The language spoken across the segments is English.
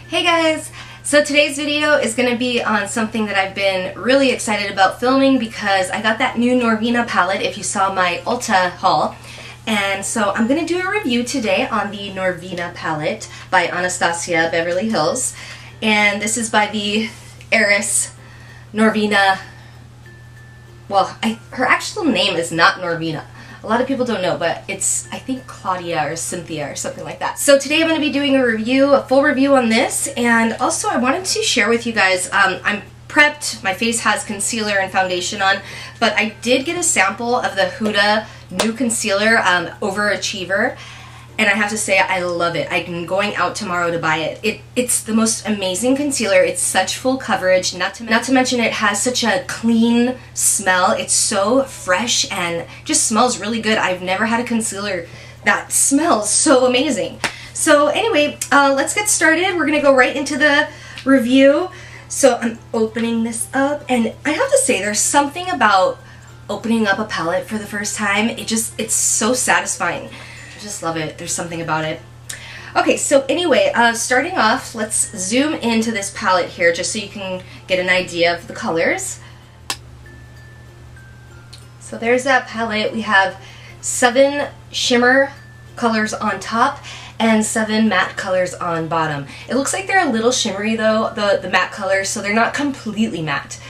Hey guys! So today's video is going to be on something that I've been really excited about filming because I got that new Norvina palette if you saw my Ulta haul. And so I'm going to do a review today on the Norvina palette by Anastasia Beverly Hills. And this is by the heiress Norvina. Well, her actual name is not Norvina. A lot of people don't know, but it's, I think, Claudia or Cynthia or something like that. So today I'm going to be doing a full review on this, and also I wanted to share with you guys, I'm prepped, my face has concealer and foundation on, but I did get a sample of the Huda new concealer, Overachiever, and I have to say I love it. I'm going out tomorrow to buy it. It's the most amazing concealer. It's such full coverage, not to mention it has such a clean smell. It's so fresh and just smells really good. I've never had a concealer that smells so amazing. So anyway, let's get started. We're gonna go right into the review. So I'm opening this up, and I have to say there's something about opening up a palette for the first time. It's so satisfying. I just love it. There's something about it. Okay, so anyway, starting off, let's zoom into this palette here just so you can get an idea of the colors. So there's that palette. We have 7 shimmer colors on top and 7 matte colors on bottom. It looks like they're a little shimmery though, the matte colors, so they're not completely matte.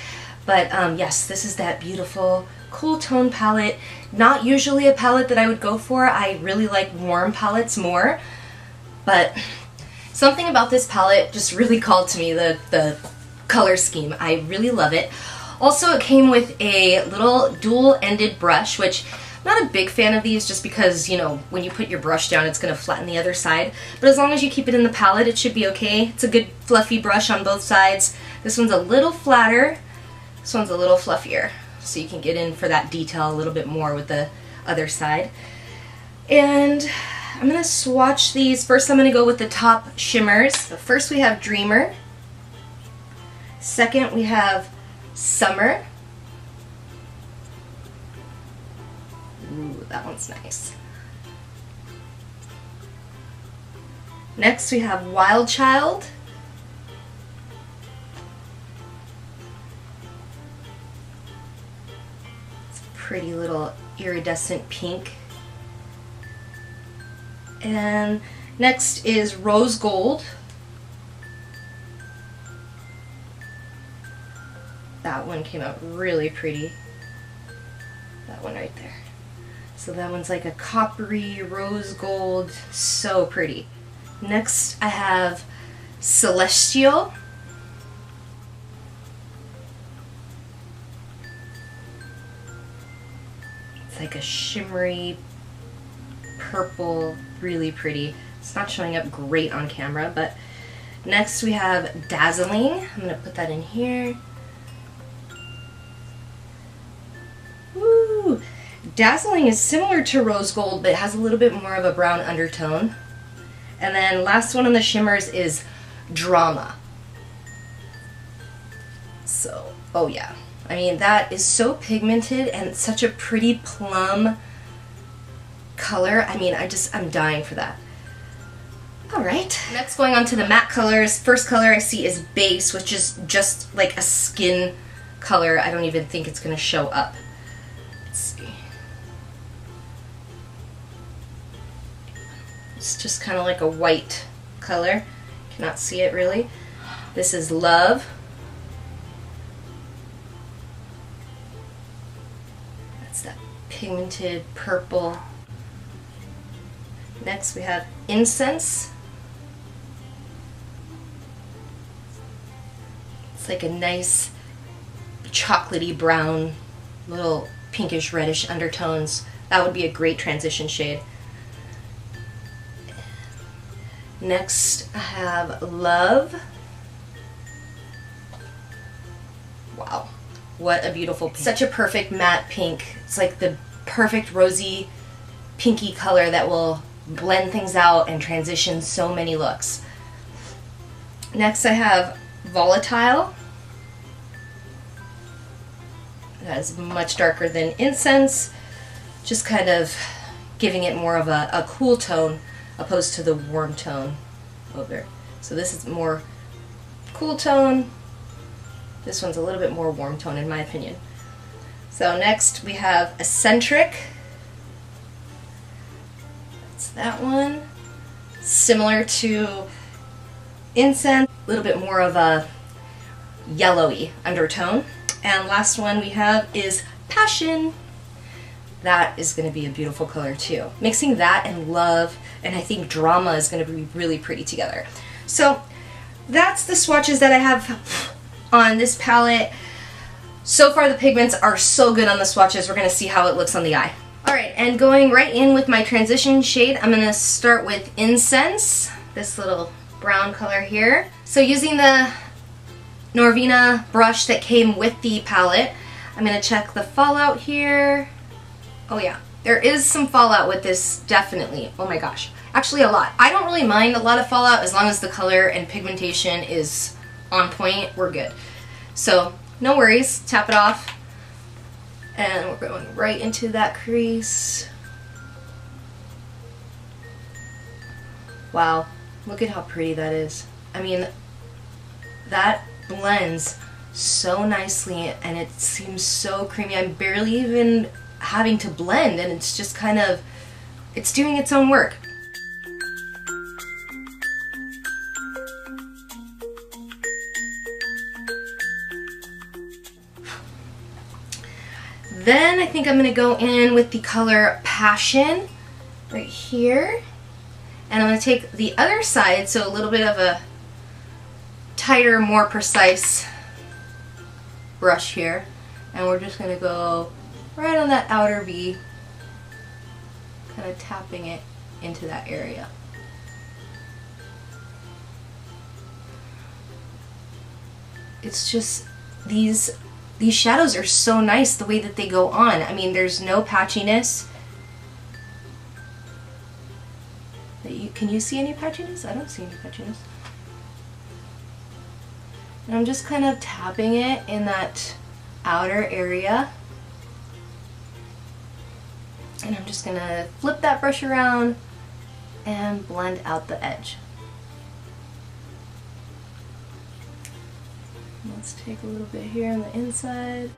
But yes, this is that beautiful cool tone palette. Not usually a palette that I would go for. I really like warm palettes more, but something about this palette just really called to me, the color scheme. I really love it. Also, it came with a little dual-ended brush, which I'm not a big fan of these just because, you know, when you put your brush down it's going to flatten the other side, but as long as you keep it in the palette it should be okay. It's a good fluffy brush on both sides. This one's a little flatter, this one's a little fluffier, so you can get in for that detail a little bit more with the other side. And I'm going to swatch these. First I'm going to go with the top shimmers. So first we have Dreamer. Second we have Summer. Ooh, that one's nice. Next we have Wild Child. Pretty little iridescent pink. And next is Rose Gold. That one came out really pretty. That one right there. So that one's like a coppery rose gold, so pretty. Next I have Celestial. Like a shimmery purple, really pretty. It's not showing up great on camera, but next we have Dazzling. I'm going to put that in here. Woo! Dazzling is similar to Rose Gold, but it has a little bit more of a brown undertone. And then last one on the shimmers is Drama. So, oh yeah. I mean, that is so pigmented and such a pretty plum color. I mean, I'm dying for that. Alright, next going on to the matte colors. First color I see is Base, which is just like a skin color. I don't even think it's going to show up. Let's see. It's just kind of like a white color. Cannot see it really. This is Love. That pigmented purple. Next we have Incense. It's like a nice chocolatey brown, little pinkish reddish undertones. That would be a great transition shade. Next I have Love. Wow. What a beautiful pink. Such a perfect matte pink. It's like the perfect rosy, pinky color that will blend things out and transition so many looks. Next I have Volatile. That is much darker than Incense, just kind of giving it more of a cool tone opposed to the warm tone over. So this is more cool tone. This one's a little bit more warm tone in my opinion. So next we have Eccentric. That's that one. Similar to Incense, a little bit more of a yellowy undertone. And last one we have is Passion. That is going to be a beautiful color too. Mixing that and Love and I think Drama is going to be really pretty together. So that's the swatches that I have on this palette. So far the pigments are so good on the swatches. We're going to see how it looks on the eye. Alright, and going right in with my transition shade, I'm going to start with Incense, this little brown color here. So using the Norvina brush that came with the palette, I'm going to check the fallout here. Oh yeah, there is some fallout with this, definitely. Oh my gosh. Actually a lot. I don't really mind a lot of fallout as long as the color and pigmentation is on point, we're good. So no worries, tap it off. And we're going right into that crease. Wow, look at how pretty that is. I mean, that blends so nicely and it seems so creamy. I'm barely even having to blend and it's just kind of, it's doing its own work. Then I think I'm going to go in with the color Passion right here. And I'm going to take the other side, so a little bit of a tighter, more precise brush here. And we're just going to go right on that outer V, kind of tapping it into that area. It's just, these shadows are so nice the way that they go on. I mean, there's no patchiness. Can you see any patchiness? I don't see any patchiness. And I'm just kind of tapping it in that outer area. And I'm just going to flip that brush around and blend out the edge. Let's take a little bit here on the inside.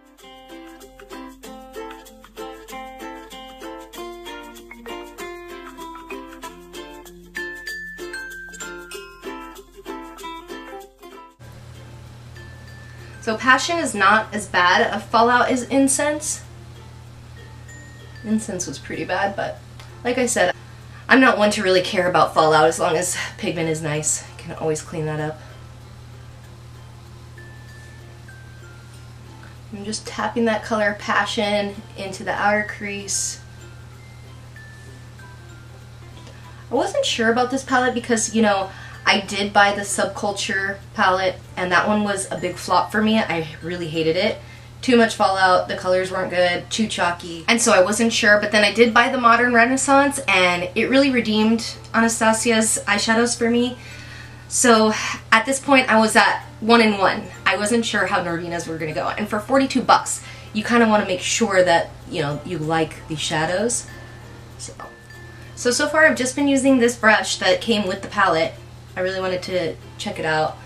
So Passion is not as bad a fallout as Incense. Incense was pretty bad, but like I said, I'm not one to really care about fallout as long as pigment is nice. I can always clean that up. I'm just tapping that color Passion into the outer crease. I wasn't sure about this palette because, you know, I did buy the Subculture palette and that one was a big flop for me. I really hated it. Too much fallout, the colors weren't good, too chalky. And so I wasn't sure, but then I did buy the Modern Renaissance and it really redeemed Anastasia's eyeshadows for me. So at this point I was at 1 in 1. I wasn't sure how Norvina's were gonna go. And for 42 bucks, you kind of want to make sure that, you know, you like the shadows. So far I've just been using this brush that came with the palette. I really wanted to check it out.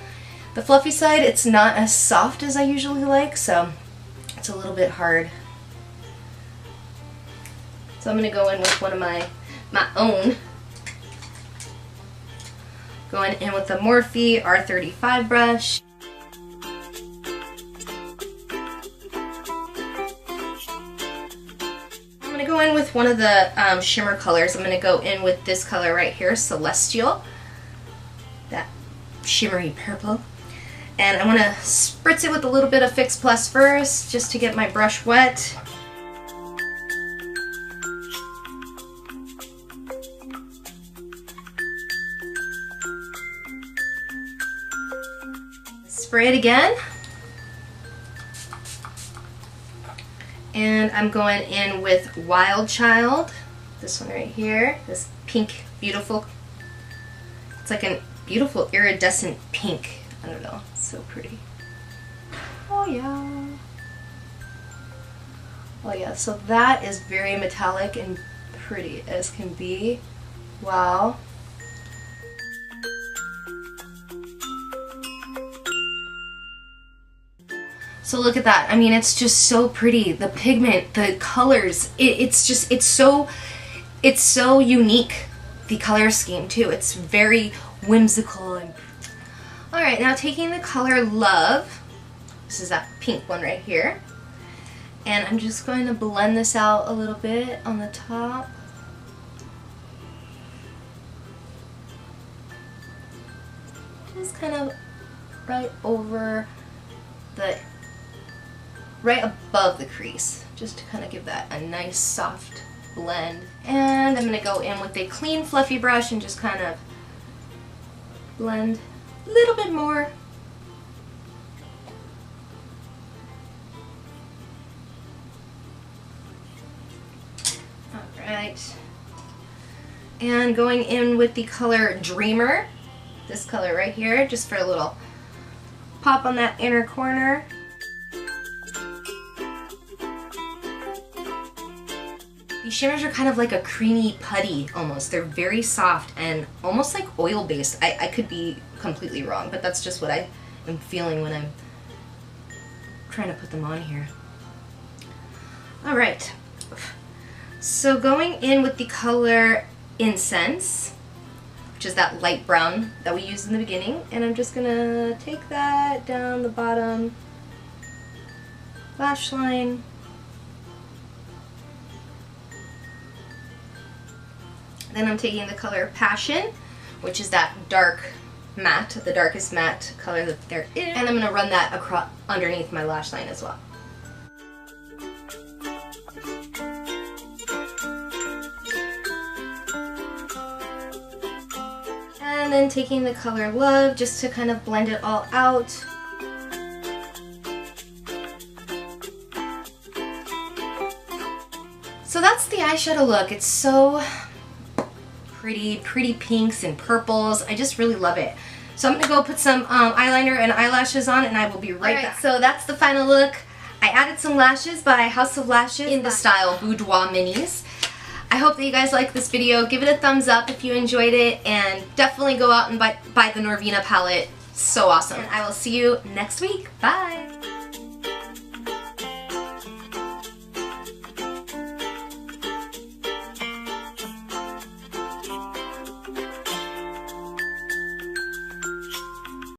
The fluffy side, it's not as soft as I usually like, so it's a little bit hard. So I'm going to go in with one of my own. Going in with the Morphe R35 brush. I'm going to go in with one of the shimmer colors. I'm going to go in with this color right here, Celestial. That shimmery purple. And I want to spritz it with a little bit of Fix Plus first, just to get my brush wet. Spray it again. And I'm going in with Wild Child. This one right here. This pink, beautiful. It's like a beautiful iridescent pink. I don't know. It's so pretty. Oh yeah. Oh yeah. So that is very metallic and pretty as can be. Wow. So look at that. I mean, it's just so pretty. The pigment, the colors, it's so unique. The color scheme too. It's very whimsical. And all right, now taking the color Love. This is that pink one right here. And I'm just going to blend this out a little bit on the top. Just kind of right over right above the crease, just to kind of give that a nice soft blend. And I'm going to go in with a clean fluffy brush and just kind of blend a little bit more. Alright. And going in with the color Dreamer, this color right here, just for a little pop on that inner corner. These shimmers are kind of like a creamy putty almost. They're very soft and almost like oil based. I could be completely wrong, but that's just what I am feeling when I'm trying to put them on here. Alright, so going in with the color Incense, which is that light brown that we used in the beginning, and I'm just gonna take that down the bottom lash line. Then I'm taking the color Passion, which is that dark matte, the darkest matte color that there is, and I'm going to run that across underneath my lash line as well. And then taking the color Love just to kind of blend it all out. So that's the eyeshadow look. It's so pretty pinks and purples. I just really love it. So I'm gonna go put some eyeliner and eyelashes on, and I will be right back. So that's the final look. I added some lashes by House of Lashes in the style Boudoir Minis. I hope that you guys like this video. Give it a thumbs up if you enjoyed it, and definitely go out and buy the Norvina palette. So awesome. And I will see you next week. Bye!